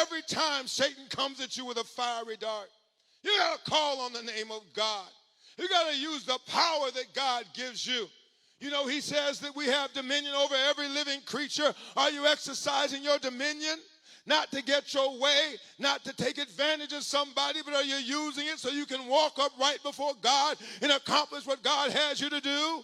Every time Satan comes at you with a fiery dart, you got to call on the name of God. You got to use the power that God gives you. You know, he says that we have dominion over every living creature. Are you exercising your dominion? Not to get your way, not to take advantage of somebody, but are you using it so you can walk upright before God and accomplish what God has you to do?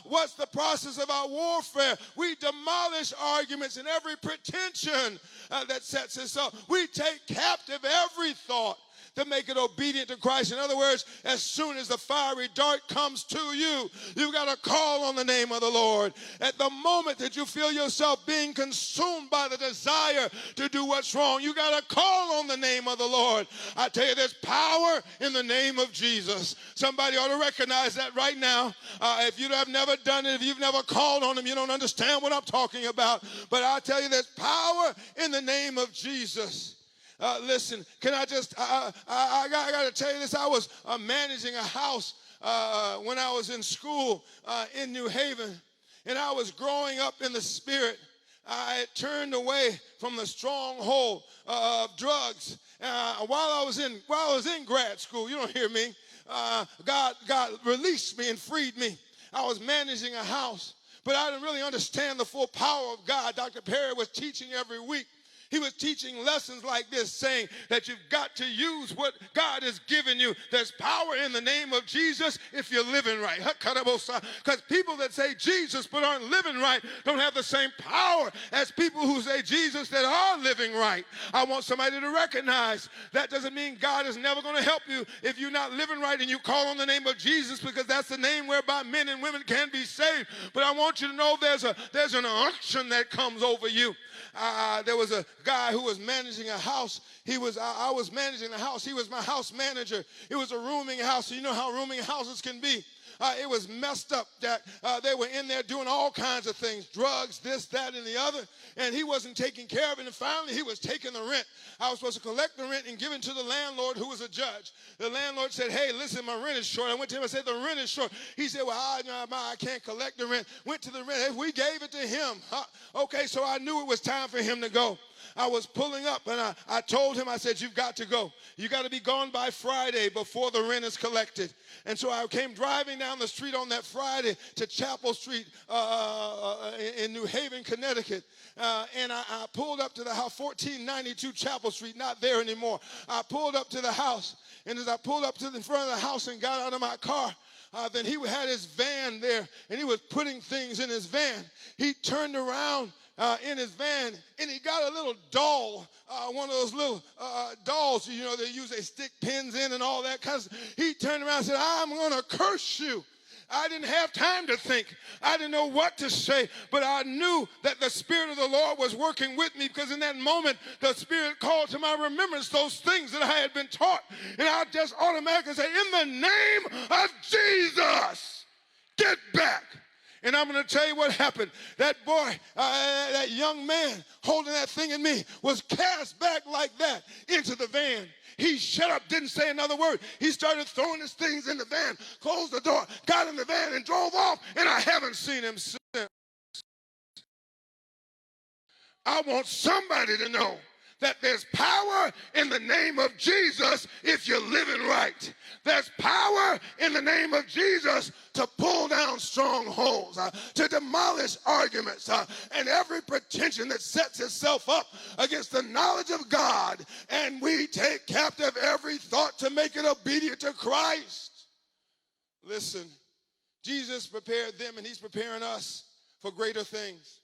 What's the process of our warfare? We demolish arguments and every pretension that sets us up. We take captive every thought to make it obedient to Christ. In other words, as soon as the fiery dart comes to you, you've got to call on the name of the Lord. At the moment that you feel yourself being consumed by the desire to do what's wrong, you got to call on the name of the Lord. I tell you, there's power in the name of Jesus. Somebody ought to recognize that right now. If you have never done it, if you've never called on him, you don't understand what I'm talking about. But I tell you, there's power in the name of Jesus. Listen, can I just, I got to tell you this. I was managing a house when I was in school in New Haven, and I was growing up in the spirit. I had turned away from the stronghold of drugs. While I was in grad school, you don't hear me, God released me and freed me. I was managing a house, but I didn't really understand the full power of God. Dr. Perry was teaching every week. He was teaching lessons like this, saying that you've got to use what God has given you. There's power in the name of Jesus if you're living right. Because people that say Jesus but aren't living right don't have the same power as people who say Jesus that are living right. I want somebody to recognize that doesn't mean God is never going to help you if you're not living right and you call on the name of Jesus, because that's the name whereby men and women can be saved. But I want you to know there's an unction that comes over you. There was a guy who was managing a house. I was managing the house. He was my house manager. It was a rooming house. So you know how rooming houses can be. It was messed up that they were in there doing all kinds of things, drugs, this, that, and the other, and he wasn't taking care of it, and finally he was taking the rent. I was supposed to collect the rent and give it to the landlord, who was a judge. The landlord said, hey, listen, my rent is short. I went to him and said, the rent is short. He said, well, I can't collect the rent. Went to the rent. We gave it to him. Okay, so I knew it was time for him to go. I was pulling up, and I told him, I said, you've got to go. You got to be gone by Friday before the rent is collected. And so I came driving down the street on that Friday to Chapel Street in New Haven, Connecticut. And I pulled up to the house, 1492 Chapel Street, not there anymore. I pulled up to the house, and as I pulled up to the front of the house and got out of my car, then he had his van there, and he was putting things in his van. He turned around in his van, and he got a little doll, one of those little dolls, you know, they use, they stick pins in and all that kind of stuff. He turned around and said, I'm going to curse you. I didn't have time to think. I didn't know what to say, but I knew that the Spirit of the Lord was working with me, because in that moment, the Spirit called to my remembrance those things that I had been taught. And I just automatically say, in the name of Jesus, get back. And I'm going to tell you what happened. That boy, that young man holding that thing in me was cast back like that into the van. He shut up, didn't say another word. He started throwing his things in the van, closed the door, got in the van, and drove off, and I haven't seen him since. I want somebody to know that there's power in the name of Jesus if you're living right. There's power in the name of Jesus to pull down strongholds, to demolish arguments, and every pretension that sets itself up against the knowledge of God. And we take captive every thought to make it obedient to Christ. Listen, Jesus prepared them, and he's preparing us for greater things.